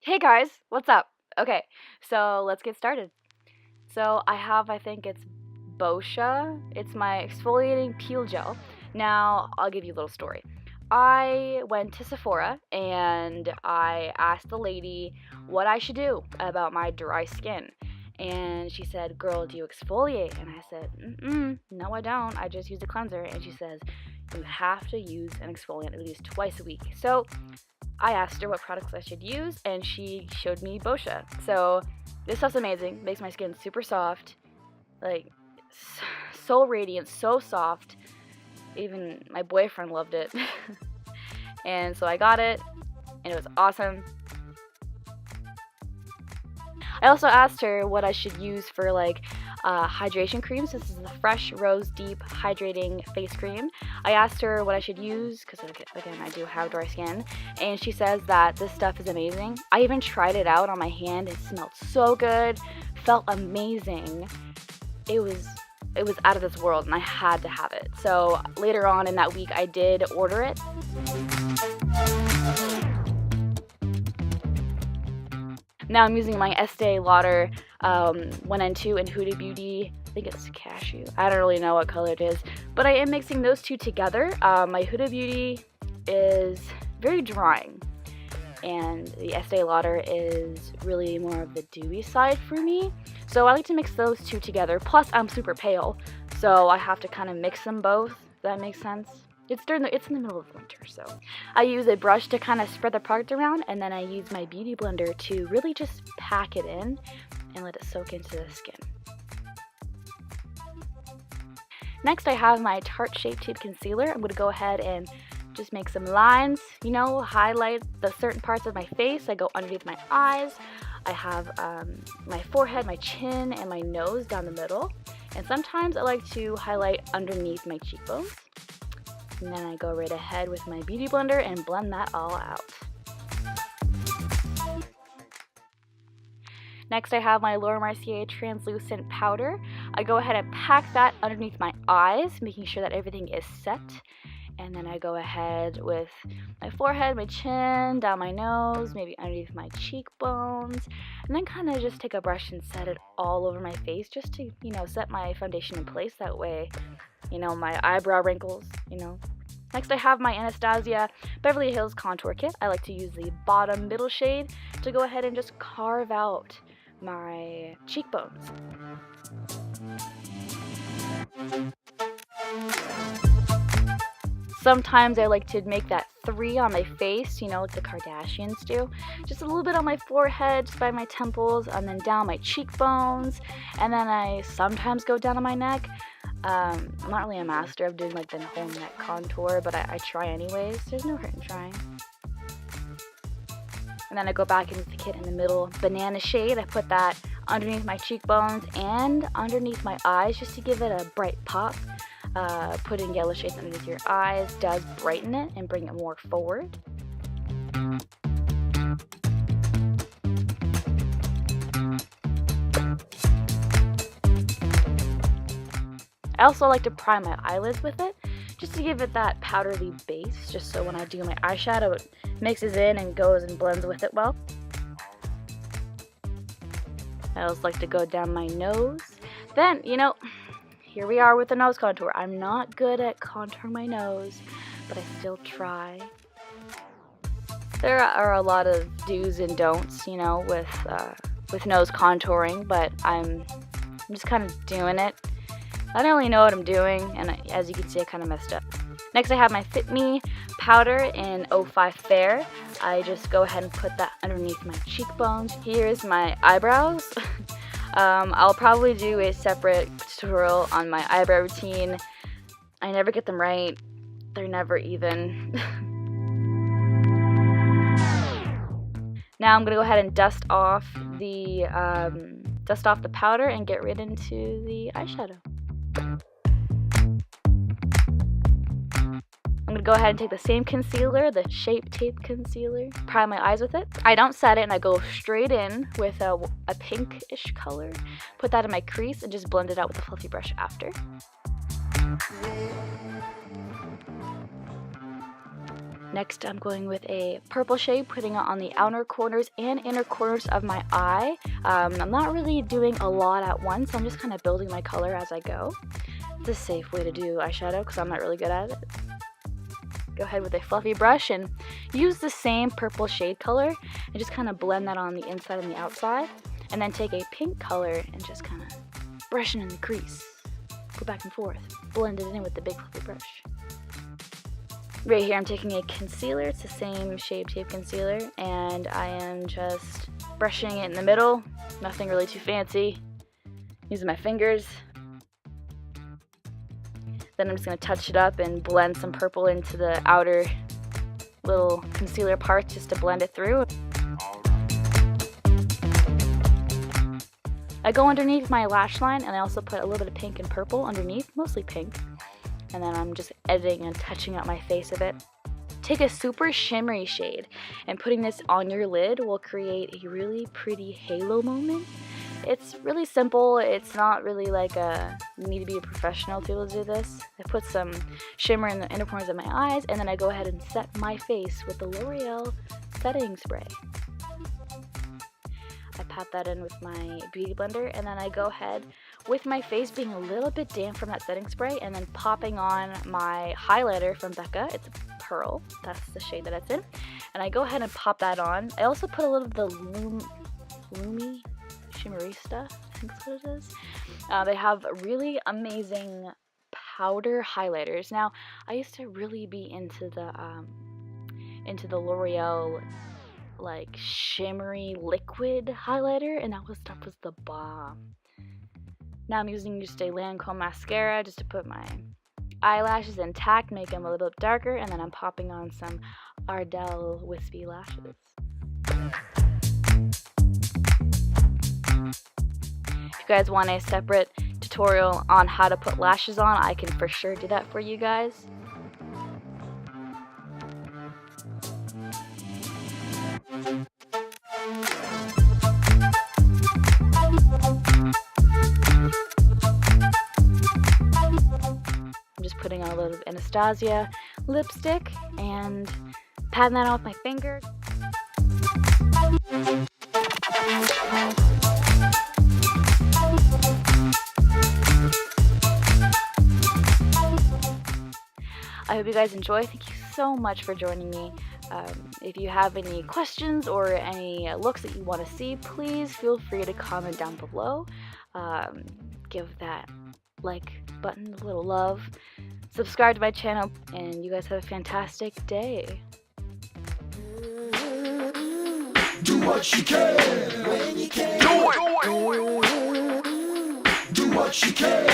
Hey guys, what's up? Okay, so let's get started. So I think it's Boscia. It's my exfoliating peel gel. Now, I'll give you a little story. I went to Sephora and I asked the lady what I should do about my dry skin. And she said, "Girl, do you exfoliate?" And I said, no, I don't. I just use a cleanser." And she says, "You have to use an exfoliant at least twice a week." So I asked her what products I should use, and she showed me Boscia. So this stuff's amazing. Makes my skin super soft, like so radiant, so soft. Even my boyfriend loved it. And so I got it, and it was awesome. I also asked her what I should use for hydration creams. This is the Fresh Rose Deep Hydrating Face Cream. I asked her what I should use because, again, I do have dry skin, and she says that this stuff is amazing. I even tried it out on my hand. It smelled so good, felt amazing. It was out of this world, and I had to have it. So later on in that week, I did order it. Now I'm using my Estee Lauder 1 and 2 in Huda Beauty. I think it's cashew. I don't really know what color it is, but I am mixing those two together. My Huda Beauty is very drying, and the Estee Lauder is really more of the dewy side for me. So I like to mix those two together. Plus, I'm super pale, so I have to kind of mix them both. If that makes sense. It's in the middle of winter, so I use a brush to kind of spread the product around, and then I use my beauty blender to really just pack it in and let it soak into the skin. Next, I have my Tarte Shape Tape Concealer. I'm going to go ahead and just make some lines, highlight the certain parts of my face. I go underneath my eyes. I have my forehead, my chin, and my nose down the middle. And sometimes I like to highlight underneath my cheekbones. And then I go right ahead with my beauty blender and blend that all out. Next, I have my Laura Mercier translucent powder. I go ahead and pack that underneath my eyes, making sure that everything is set. And then I go ahead with my forehead, my chin, down my nose, maybe underneath my cheekbones, and then kind of just take a brush and set it all over my face just to, set my foundation in place. That way, my eyebrow wrinkles, Next, I have my Anastasia Beverly Hills Contour Kit. I like to use the bottom middle shade to go ahead and just carve out my cheekbones. Sometimes I like to make that 3 on my face, like the Kardashians do. Just a little bit on my forehead, just by my temples, and then down my cheekbones. And then I sometimes go down on my neck. I'm not really a master of doing the whole neck contour, but I try anyways. There's no hurt in trying. And then I go back into the kit in the middle banana shade. I put that underneath my cheekbones and underneath my eyes just to give it a bright pop. Putting yellow shades underneath your eyes does brighten it and bring it more forward. I also like to prime my eyelids with it, just to give it that powdery base, just so when I do my eyeshadow, it mixes in and goes and blends with it well. I also like to go down my nose. Then, here we are with the nose contour. I'm not good at contouring my nose, but I still try. There are a lot of do's and don'ts, with nose contouring, but I'm just kind of doing it. I don't really know what I'm doing, and as you can see, I kind of messed up. Next, I have my Fit Me powder in 05 Fair. I just go ahead and put that underneath my cheekbones. Here's my eyebrows. I'll probably do a separate tutorial on my eyebrow routine. I never get them right. They're never even. Now I'm going to go ahead and dust off the powder and get right into the eyeshadow. I'm going to go ahead and take the same concealer, the Shape Tape Concealer, prime my eyes with it. I don't set it, and I go straight in with a pinkish color. Put that in my crease and just blend it out with a fluffy brush after. Next, I'm going with a purple shade, putting it on the outer corners and inner corners of my eye. I'm not really doing a lot at once. I'm just kind of building my color as I go. It's a safe way to do eyeshadow because I'm not really good at it. Go ahead with a fluffy brush and use the same purple shade color and just kind of blend that on the inside and the outside. And then take a pink color and just kind of brush it in the crease. Go back and forth. Blend it in with the big fluffy brush. Right here I'm taking a concealer, it's the same Shape Tape concealer, and I am just brushing it in the middle, nothing really too fancy, using my fingers. Then I'm just going to touch it up and blend some purple into the outer little concealer parts just to blend it through. I go underneath my lash line and I also put a little bit of pink and purple underneath, mostly pink. And then I'm just editing and touching up my face a bit. Take a super shimmery shade, and putting this on your lid will create a really pretty halo moment. It's really simple. It's not really like you need to be a professional to be able to do this. I put some shimmer in the inner corners of my eyes, and then I go ahead and set my face with the L'Oreal setting spray. I pat that in with my beauty blender, and then I go ahead with my face being a little bit damp from that setting spray, and then popping on my highlighter from Becca. It's a Pearl, that's the shade that it's in, and I go ahead and pop that on. I also put a little of the Lumi Shimmerista, I think that's what it is. They have really amazing powder highlighters. Now, I used to really be into the L'Oreal like shimmery liquid highlighter, and that stuff was the bomb. Now I'm using just a Lancome mascara just to put my eyelashes intact, make them a little bit darker, and then I'm popping on some Ardell wispy lashes. If you guys want a separate tutorial on how to put lashes on, I can for sure do that for you guys. I'm just putting on a little of Anastasia lipstick and patting that on with my finger. I hope you guys enjoy. Thank you so much for joining me. If you have any questions or any looks that you want to see, please feel free to comment down below. Give that like button a little love. Subscribe to my channel, and you guys have a fantastic day. Do what you can when you can. Do it. Do what you can.